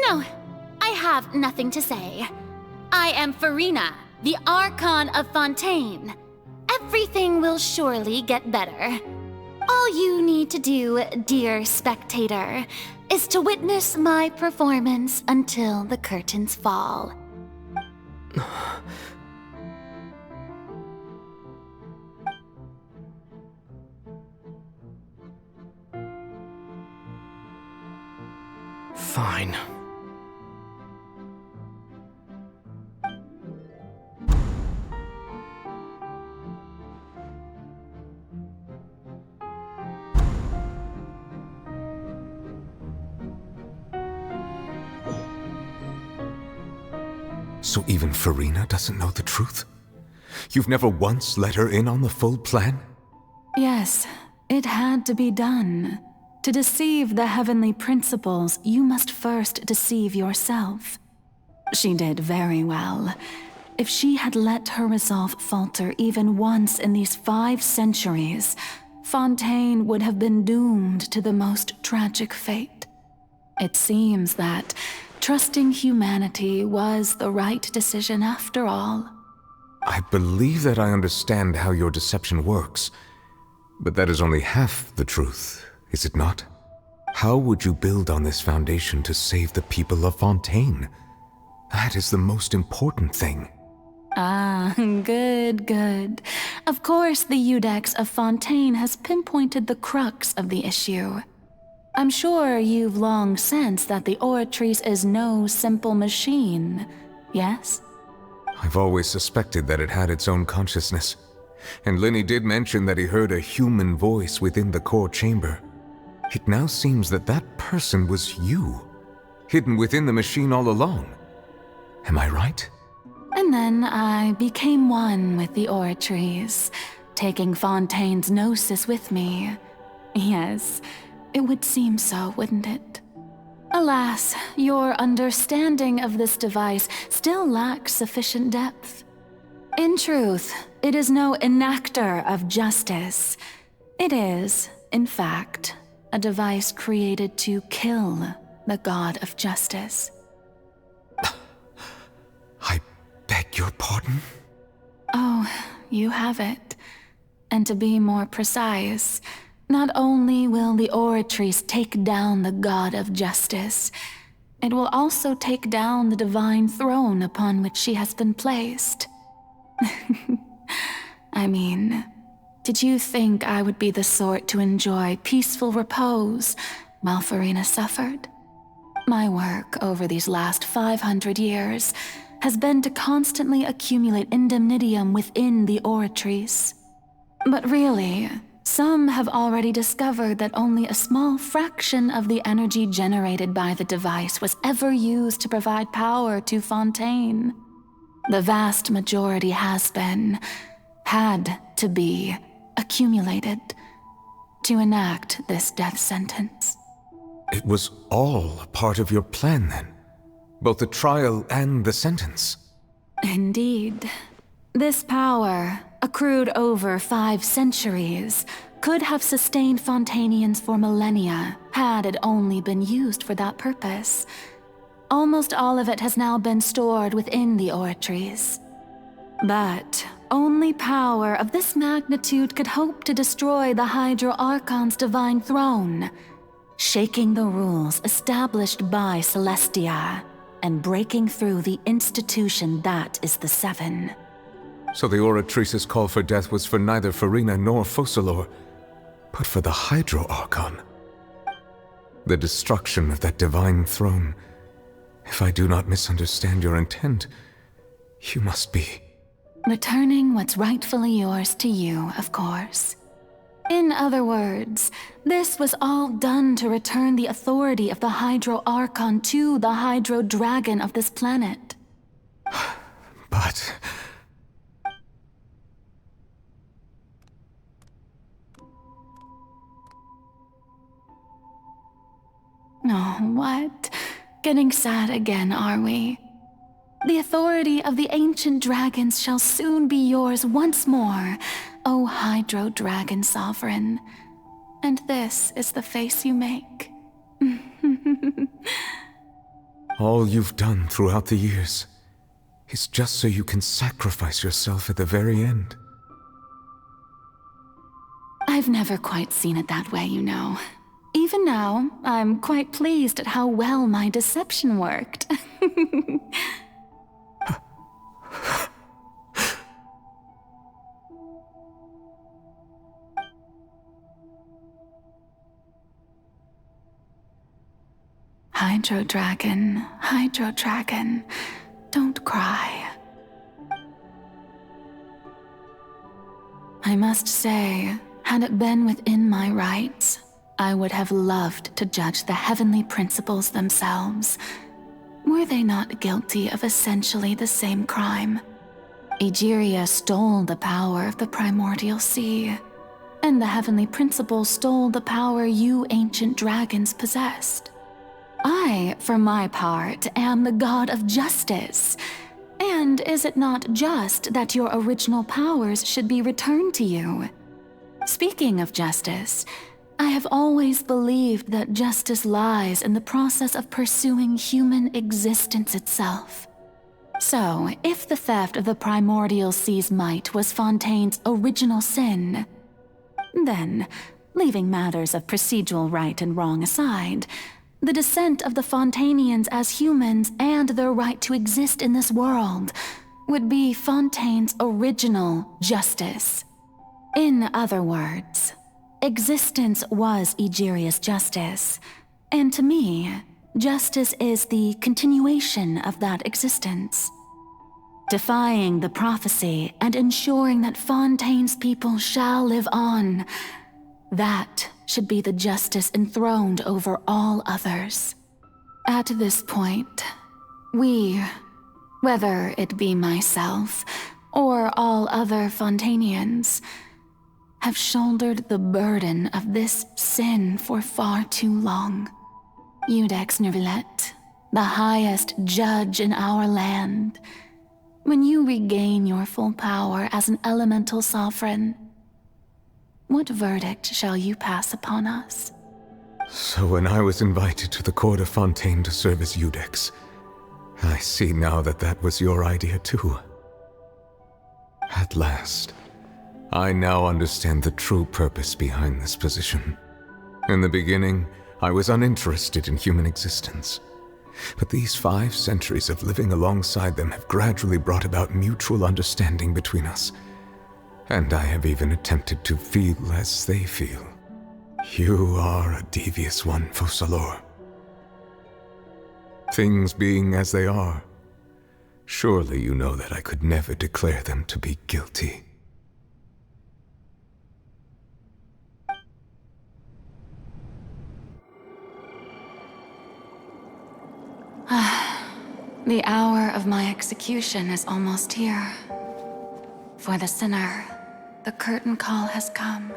no. I have nothing to say. I am Farina, the Archon of Fontaine. Everything will surely get better. All you need to do, dear spectator, is to witness my performance until the curtains fall. Fine. So even Farina doesn't know the truth? You've never once let her in on the full plan? Yes, it had to be done. To deceive the heavenly principles, you must first deceive yourself. She did very well. If she had let her resolve falter even once in these 5 centuries, Fontaine would have been doomed to the most tragic fate. It seems that trusting humanity was the right decision after all. I believe that I understand how your deception works, but that is only half the truth, is it not? How would you build on this foundation to save the people of Fontaine? That is the most important thing. Ah, good. Of course, the Iudex of Fontaine has pinpointed the crux of the issue. I'm sure you've long sensed that the Oratrice is no simple machine, yes? I've always suspected that it had its own consciousness, and Lenny did mention that he heard a human voice within the core chamber. It now seems that that person was you, hidden within the machine all along. Am I right? And then I became one with the Oratrice, taking Fontaine's gnosis with me. Yes, it would seem so, wouldn't it? Alas, your understanding of this device still lacks sufficient depth. In truth, it is no enactor of justice. It is, in fact, a device created to kill the god of justice. I beg your pardon? Oh, you have it. And to be more precise, not only will the Oratrice take down the god of justice, it will also take down the divine throne upon which she has been placed. I mean, did you think I would be the sort to enjoy peaceful repose while Farina suffered? My work over these last 500 years has been to constantly accumulate indemnitium within the Oratrice. But really, some have already discovered that only a small fraction of the energy generated by the device was ever used to provide power to Fontaine. The vast majority had to be, accumulated to enact this death sentence. It was all part of your plan then? Both the trial and the sentence? Indeed. This power, accrued over 5 centuries, could have sustained Fontainians for millennia had it only been used for that purpose. Almost all of it has now been stored within the Oratrice. But only power of this magnitude could hope to destroy the Hydro Archon's divine throne, shaking the rules established by Celestia and breaking through the institution that is the Seven. So the Oratrice's call for death was for neither Farina nor Focalor, but for the Hydro Archon. The destruction of that divine throne. If I do not misunderstand your intent, you must be... Returning what's rightfully yours to you, of course. In other words, this was all done to return the authority of the Hydro Archon to the Hydro Dragon of this planet. But... Oh, what? Getting sad again, are we? The authority of the ancient dragons shall soon be yours once more, O Hydro Dragon Sovereign. And this is the face you make. All you've done throughout the years is just so you can sacrifice yourself at the very end. I've never quite seen it that way, you know. Even now, I'm quite pleased at how well my deception worked. Hydro Dragon, don't cry. I must say, had it been within my rights, I would have loved to judge the heavenly principles themselves. Were they not guilty of essentially the same crime? Egeria stole the power of the primordial sea, and the heavenly principles stole the power you ancient dragons possessed. I, for my part, am the god of justice. And is it not just that your original powers should be returned to you? Speaking of justice, I have always believed that justice lies in the process of pursuing human existence itself. So, if the theft of the primordial sea's might was Fontaine's original sin, then, leaving matters of procedural right and wrong aside, the descent of the Fontainians as humans and their right to exist in this world would be Fontaine's original justice. In other words, existence was Egeria's justice, and to me, justice is the continuation of that existence. Defying the prophecy and ensuring that Fontaine's people shall live on, that should be the justice enthroned over all others. At this point, we, whether it be myself or all other Fontainians, have shouldered the burden of this sin for far too long. Iudex Neuvillette, the highest judge in our land, when you regain your full power as an elemental sovereign, what verdict shall you pass upon us? So when I was invited to the court of Fontaine to serve as Iudex, I see now that that was your idea too. At last, I now understand the true purpose behind this position. In the beginning, I was uninterested in human existence. But these 5 centuries of living alongside them have gradually brought about mutual understanding between us. And I have even attempted to feel as they feel. You are a devious one, Focalors. Things being as they are, surely you know that I could never declare them to be guilty. The hour of my execution is almost here. For the sinner, the curtain call has come.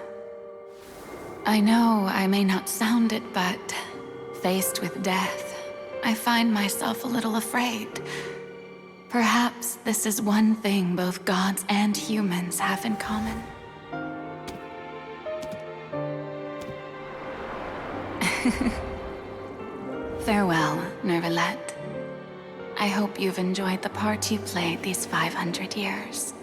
I know I may not sound it, but faced with death, I find myself a little afraid. Perhaps this is one thing both gods and humans have in common. Farewell, Neuvillette. I hope you've enjoyed the part you played these 500 years.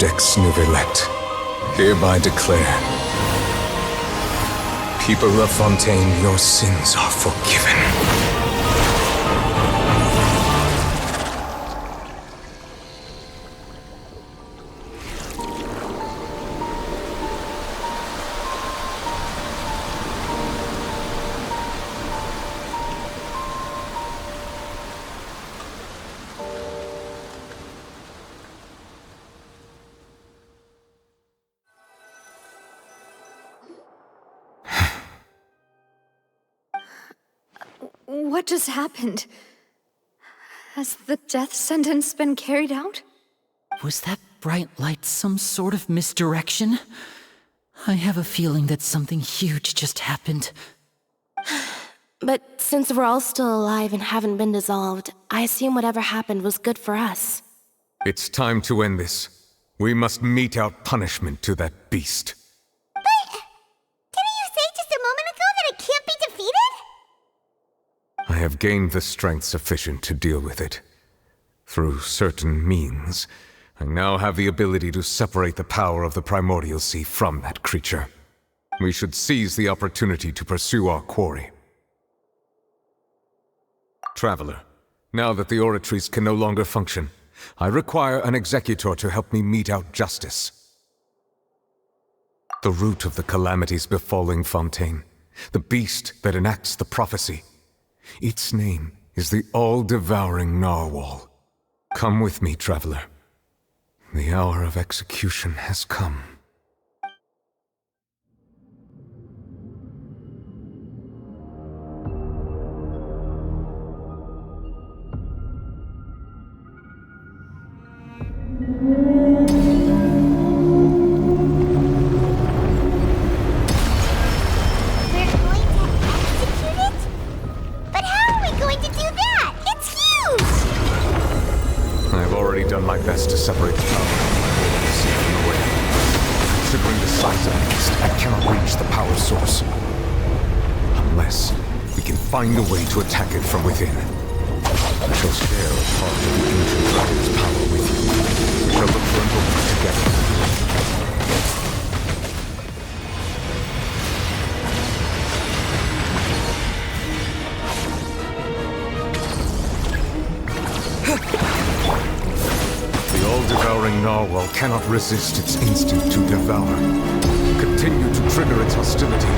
Codex Nouvellette, hereby declare, people of Fontaine, your sins are forgiven. What just happened? Has the death sentence been carried out? Was that bright light some sort of misdirection? I have a feeling that something huge just happened. But since we're all still alive and haven't been dissolved, I assume whatever happened was good for us. It's time to end this. We must mete out punishment to that beast. Didn't you say just a moment ago that it can't be defeated? I have gained the strength sufficient to deal with it. Through certain means, I now have the ability to separate the power of the Primordial Sea from that creature. We should seize the opportunity to pursue our quarry. Traveler, now that the oratories can no longer function, I require an executor to help me mete out justice. The root of the calamities befalling Fontaine, the beast that enacts the prophecy. Its name is the all-devouring Narwhal. Come with me, traveler. The hour of execution has come. My best to separate the power from the way. Considering the size of the beast, I cannot reach the power source. Unless we can find a way to attack it from within. I shall share a part of the ancient dragon's power with you. We shall look for an opening together. The all-devouring Narwhal cannot resist its instinct to devour. Continue to trigger its hostility.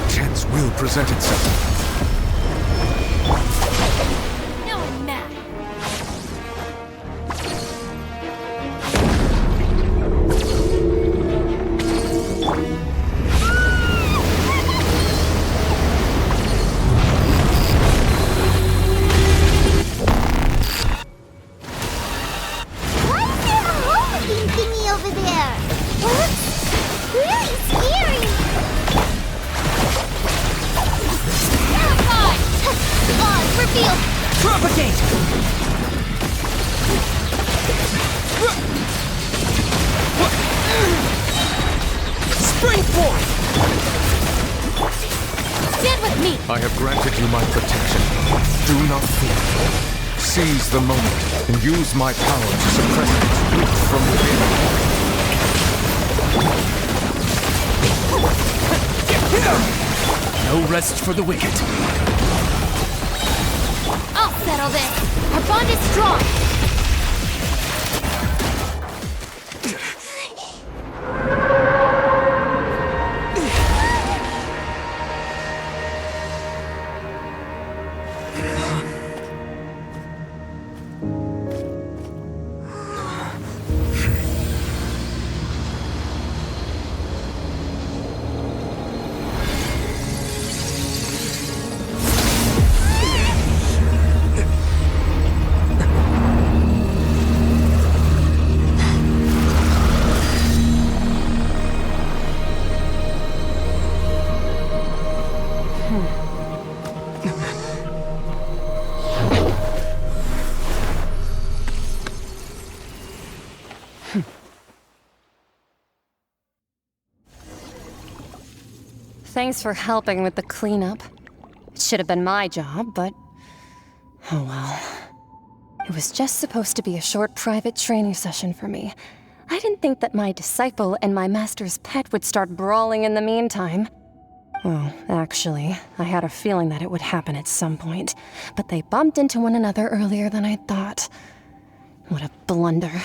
Chance will present itself. No matter. Propagate! Spring forth! Stand with me! I have granted you my protection. Do not fear. Seize the moment and use my power to suppress its root from within. No rest for the wicked. I'll settle this! Our bond is strong! Thanks for helping with the cleanup. It should have been my job, but... oh well. It was just supposed to be a short private training session for me. I didn't think that my disciple and my master's pet would start brawling in the meantime. Well, actually, I had a feeling that it would happen at some point, but they bumped into one another earlier than I thought. What a blunder.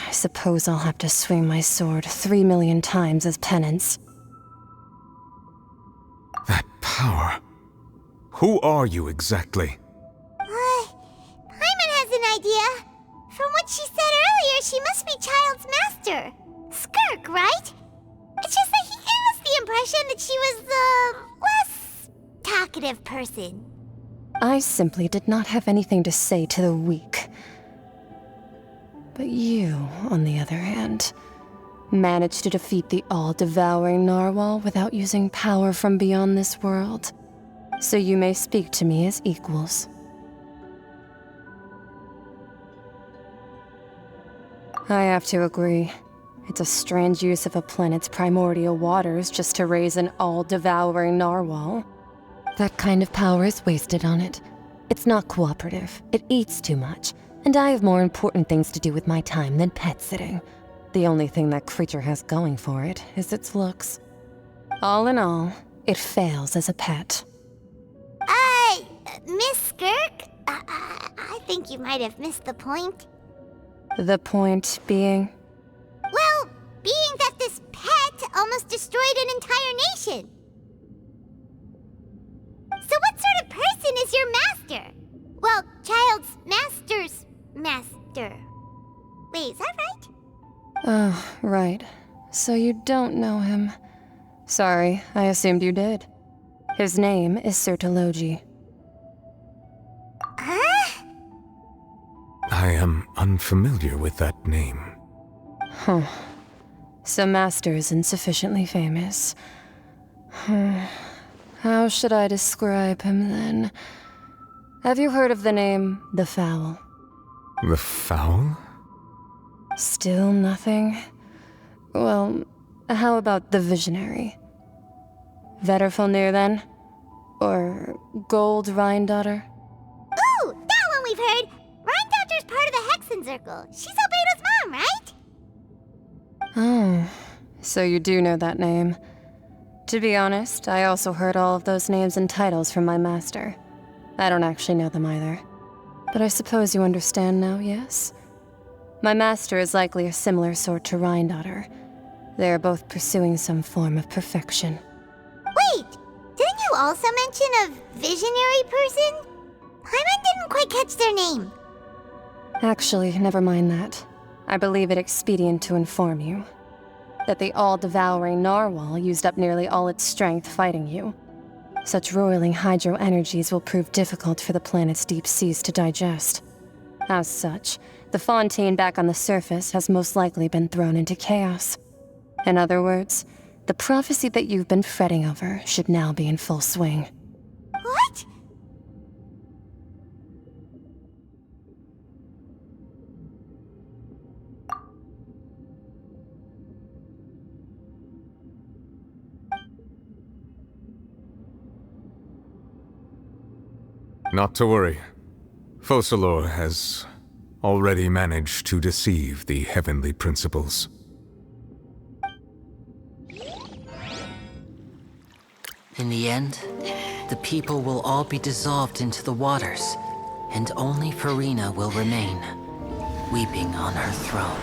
I suppose I'll have to swing my sword 3 million times as penance. That power. Who are you exactly? Paimon has an idea. From what she said earlier, she must be Child's master. Skirk, right? It's just that he gave us the impression that she was the less talkative person. I simply did not have anything to say to the weak. But you, on the other hand, managed to defeat the all-devouring narwhal without using power from beyond this world. So you may speak to me as equals. I have to agree. It's a strange use of a planet's primordial waters just to raise an all-devouring narwhal. That kind of power is wasted on it. It's not cooperative. It eats too much. And I have more important things to do with my time than pet sitting. The only thing that creature has going for it is its looks. All in all, it fails as a pet. Miss Skirk? I think you might have missed the point. The point being? Well, being that this pet almost destroyed an entire nation. So what sort of person is your master? Well, Child's master's master. Wait, is that right? Oh, right. So you don't know him. Sorry, I assumed you did. His name is Sir Taloji. Huh? I am unfamiliar with that name. Huh. So Master isn't sufficiently famous. How should I describe him then? Have you heard of the name The Fowl? The Fowl? Still nothing? Well, how about the Visionary? Vetterfalnir then? Or Gold Rhine-Daughter? Ooh, that one we've heard! Rhine-Daughter's part of the Hexen Circle. She's Albedo's mom, right? Oh, so you do know that name. To be honest, I also heard all of those names and titles from my master. I don't actually know them either. But I suppose you understand now, yes? My master is likely a similar sort to Rhine-Daughter. They are both pursuing some form of perfection. Wait, didn't you also mention a visionary person? Paimon didn't quite catch their name. Actually, never mind that. I believe it expedient to inform you that the all-devouring narwhal used up nearly all its strength fighting you. Such roiling hydro energies will prove difficult for the planet's deep seas to digest. As such, the fontaine back on the surface has most likely been thrown into chaos. In other words, the prophecy that you've been fretting over should now be in full swing. What? Not to worry. Focalor has already managed to deceive the heavenly principles. In the end, the people will all be dissolved into the waters, and only Farina will remain, weeping on her throne.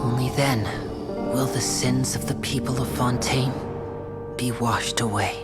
Only then will the sins of the people of Fontaine be washed away.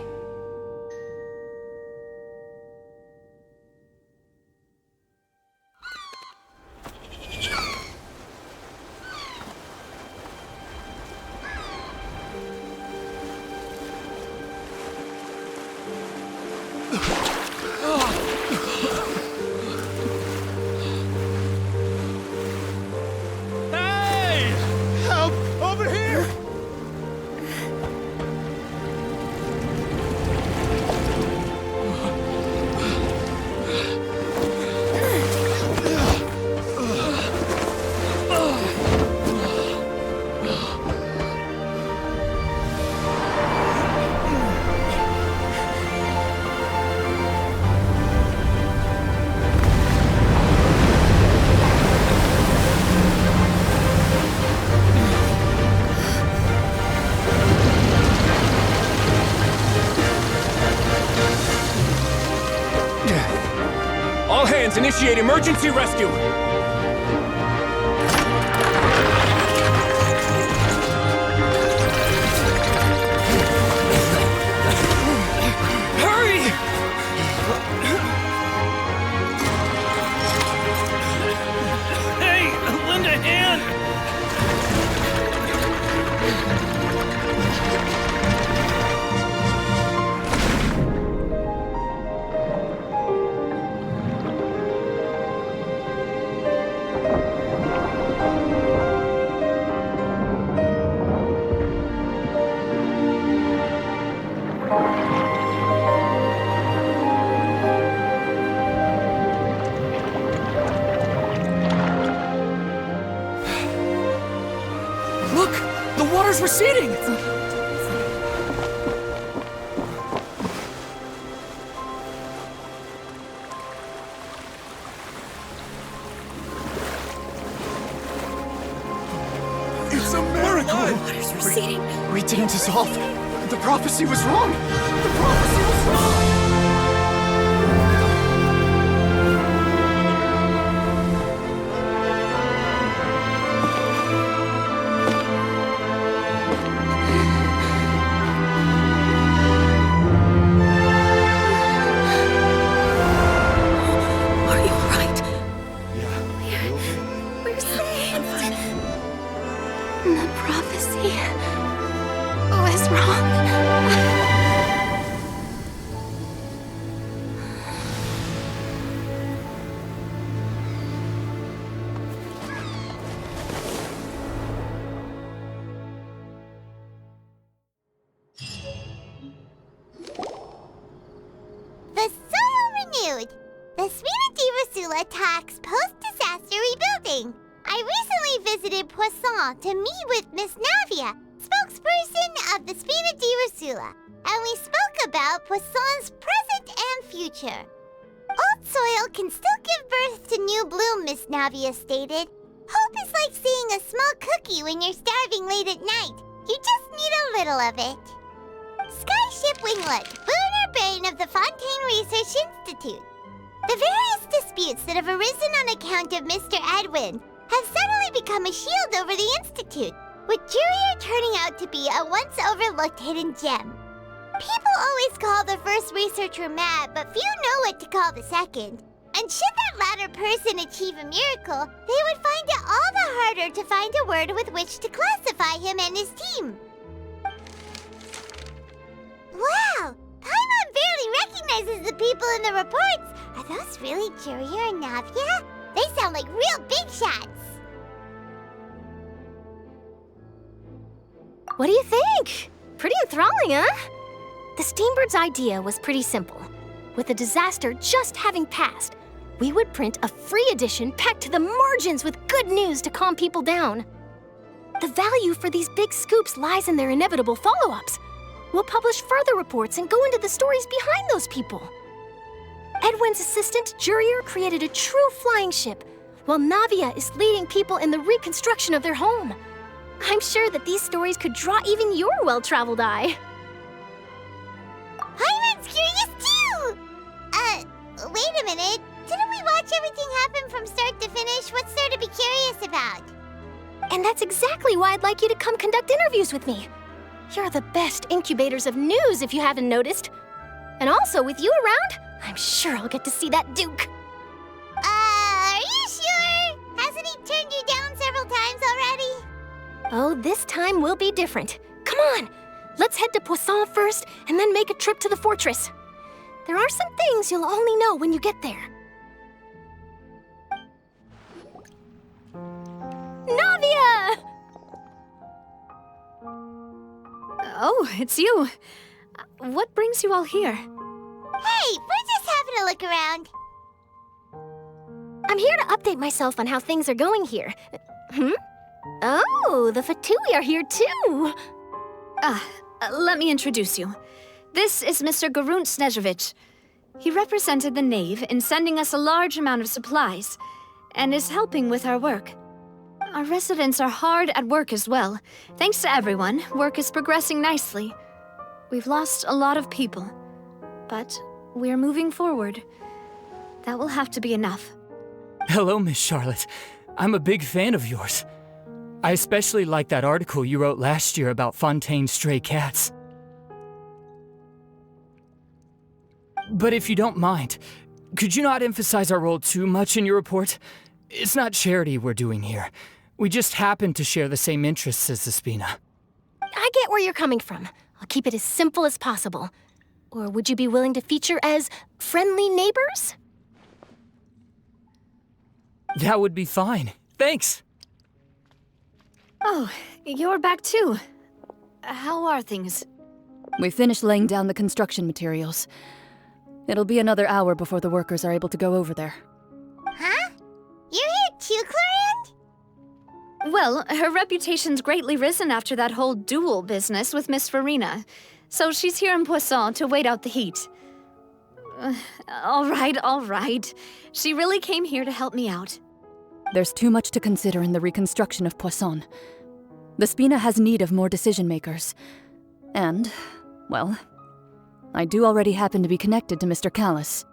Scans, initiate emergency rescue! Hurry! Hey, lend a hand! Look! The water's receding! It's a miracle! The water's receding. We didn't dissolve. The prophecy was wrong! The prophecy was wrong! The prophecy was wrong. The soil renewed. The Spina attacks post-disaster rebuilding. I recently visited Poisson to meet with Miss Navia, spokesperson of the Spina, and we spoke about Poisson's present and future. Old soil can still give birth to new bloom, Miss Navia stated. Hope is like seeing a small cookie when you're starving late at night. You just need a little of it. Skyship Winglet, lunar brain of the Fontaine Research Institute. The various disputes that have arisen on account of Mr. Edwin have suddenly become a shield over the Institute, with Jurier turning out to be a once-overlooked hidden gem. People always call the first researcher mad, but few know what to call the second. And should that latter person achieve a miracle, they would find it all the harder to find a word with which to classify him and his team. Wow! Paimon barely recognizes the people in the reports. Are those really Jurier and Navia? They sound like real big shots. What do you think? Pretty enthralling, huh? The Steambird's idea was pretty simple. With the disaster just having passed, we would print a free edition packed to the margins with good news to calm people down. The value for these big scoops lies in their inevitable follow-ups. We'll publish further reports and go into the stories behind those people. Edwin's assistant, Jurier, created a true flying ship, while Navia is leading people in the reconstruction of their home. I'm sure that these stories could draw even your well-traveled eye. Paimon's curious too! Wait a minute. Didn't we watch everything happen from start to finish? What's there to be curious about? And that's exactly why I'd like you to come conduct interviews with me. You're the best incubators of news, if you haven't noticed. And also, with you around, I'm sure I'll get to see that Duke. Are you sure? Hasn't he turned you down several times already? Oh, this time will be different. Come on, let's head to Poisson first, and then make a trip to the fortress. There are some things you'll only know when you get there. Navia! Oh, it's you. What brings you all here? Hey, we're just having a look around. I'm here to update myself on how things are going here. Oh, the Fatui are here too. Let me introduce you. This is Mr. Garunt Snežević. He represented the Knave in sending us a large amount of supplies, and is helping with our work. Our residents are hard at work as well. Thanks to everyone, work is progressing nicely. We've lost a lot of people, but we're moving forward. that will have to be enough. Hello, Miss Charlotte. I'm a big fan of yours. I especially like that article you wrote last year about Fontaine's stray cats. But if you don't mind, could you not emphasize our role too much in your report? It's not charity we're doing here. We just happen to share the same interests as the Spina. I get where you're coming from. I'll keep it as simple as possible. Or would you be willing to feature as friendly neighbors? That would be fine. Thanks. Oh, you're back too. How are things? We finished laying down the construction materials. It'll be another hour before the workers are able to go over there. Huh? You're here too, Clorinde? Well, her reputation's greatly risen after that whole duel business with Miss Farina. So she's here in Poisson to wait out the heat. All right. She really came here to help me out. There's too much to consider in the reconstruction of Poisson. The Spina has need of more decision-makers. And, well, I do already happen to be connected to Mr. Callis.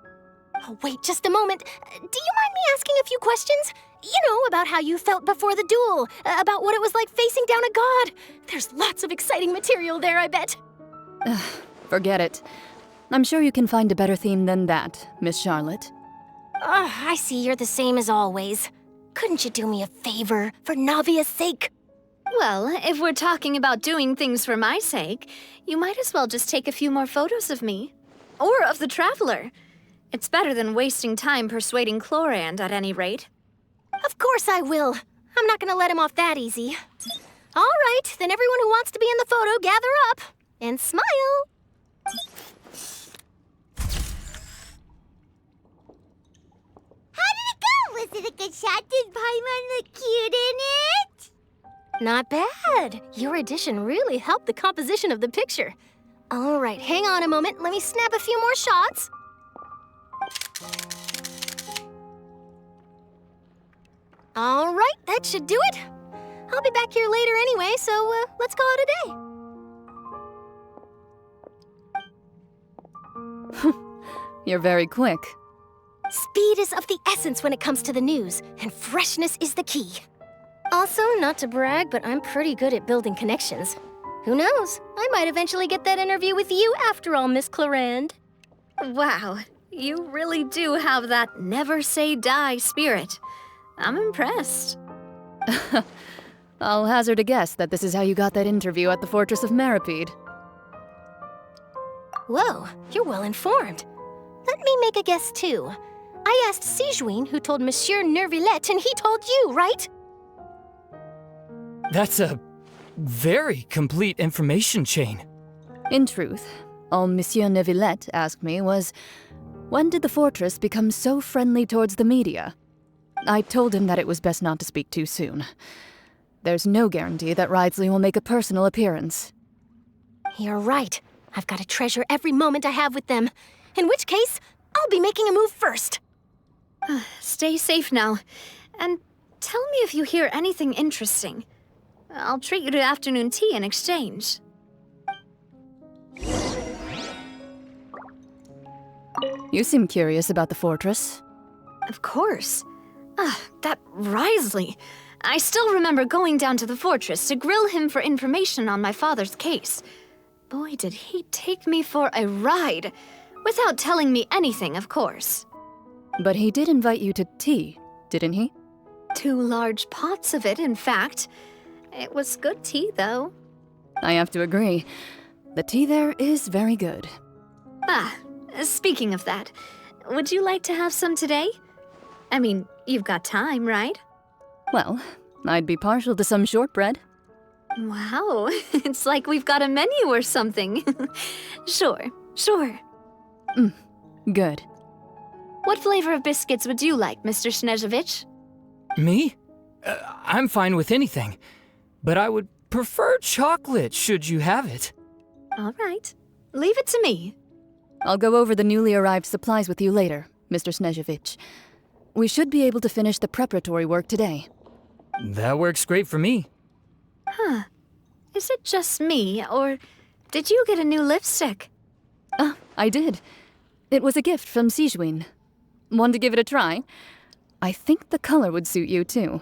Oh, wait just a moment. Do you mind me asking a few questions? You know, about how you felt before the duel, about what it was like facing down a god. There's lots of exciting material there, I bet. Forget it. I'm sure you can find a better theme than that, Miss Charlotte. I see you're the same as always. Couldn't you do me a favor, for Navia's sake? Well, if we're talking about doing things for my sake, you might as well just take a few more photos of me. Or of the Traveler. It's better than wasting time persuading Clorinde, at any rate. Of course I will. I'm not gonna let him off that easy. All right, then everyone who wants to be in the photo, gather up. And smile. How did it go? Was it a good shot? Did Paimon look cute in it? Not bad. Your addition really helped the composition of the picture. All right, hang on a moment. Let me snap a few more shots. All right, that should do it. I'll be back here later anyway, so let's call it a day. You're very quick. Speed is of the essence when it comes to the news, and freshness is the key. Also, not to brag, but I'm pretty good at building connections. Who knows? I might eventually get that interview with you after all, Miss Clorinde. Wow, you really do have that never say die spirit. I'm impressed. I'll hazard a guess that this is how you got that interview at the Fortress of Meripede. Whoa, you're well informed. Let me make a guess too. I asked Sigewinne, who told Monsieur Neuvillette, and he told you, right? That's a very complete information chain. In truth, all Monsieur Neuvillette asked me was, when did the fortress become so friendly towards the media? I told him that it was best not to speak too soon. There's no guarantee that Ridesley will make a personal appearance. You're right. I've got to treasure every moment I have with them. In which case, I'll be making a move first. Stay safe now. And tell me if you hear anything interesting. I'll treat you to afternoon tea in exchange. You seem curious about the fortress. Of course. That Ridesley. I still remember going down to the fortress to grill him for information on my father's case. Boy, did he take me for a ride. Without telling me anything, of course. But he did invite you to tea, didn't he? 2 large pots of it, in fact. It was good tea, though. I have to agree. The tea there is very good. Speaking of that, would you like to have some today? I mean, you've got time, right? Well, I'd be partial to some shortbread. Wow, it's like we've got a menu or something. Sure. Good. What flavor of biscuits would you like, Mr. Snezhovich? Me? I'm fine with anything. But I would prefer chocolate, should you have it. All right. Leave it to me. I'll go over the newly arrived supplies with you later, Mr. Snezhovich. We should be able to finish the preparatory work today. That works great for me. Huh. Is it just me, or did you get a new lipstick? I did. It was a gift from Sigewinne. Want to give it a try? I think the color would suit you too.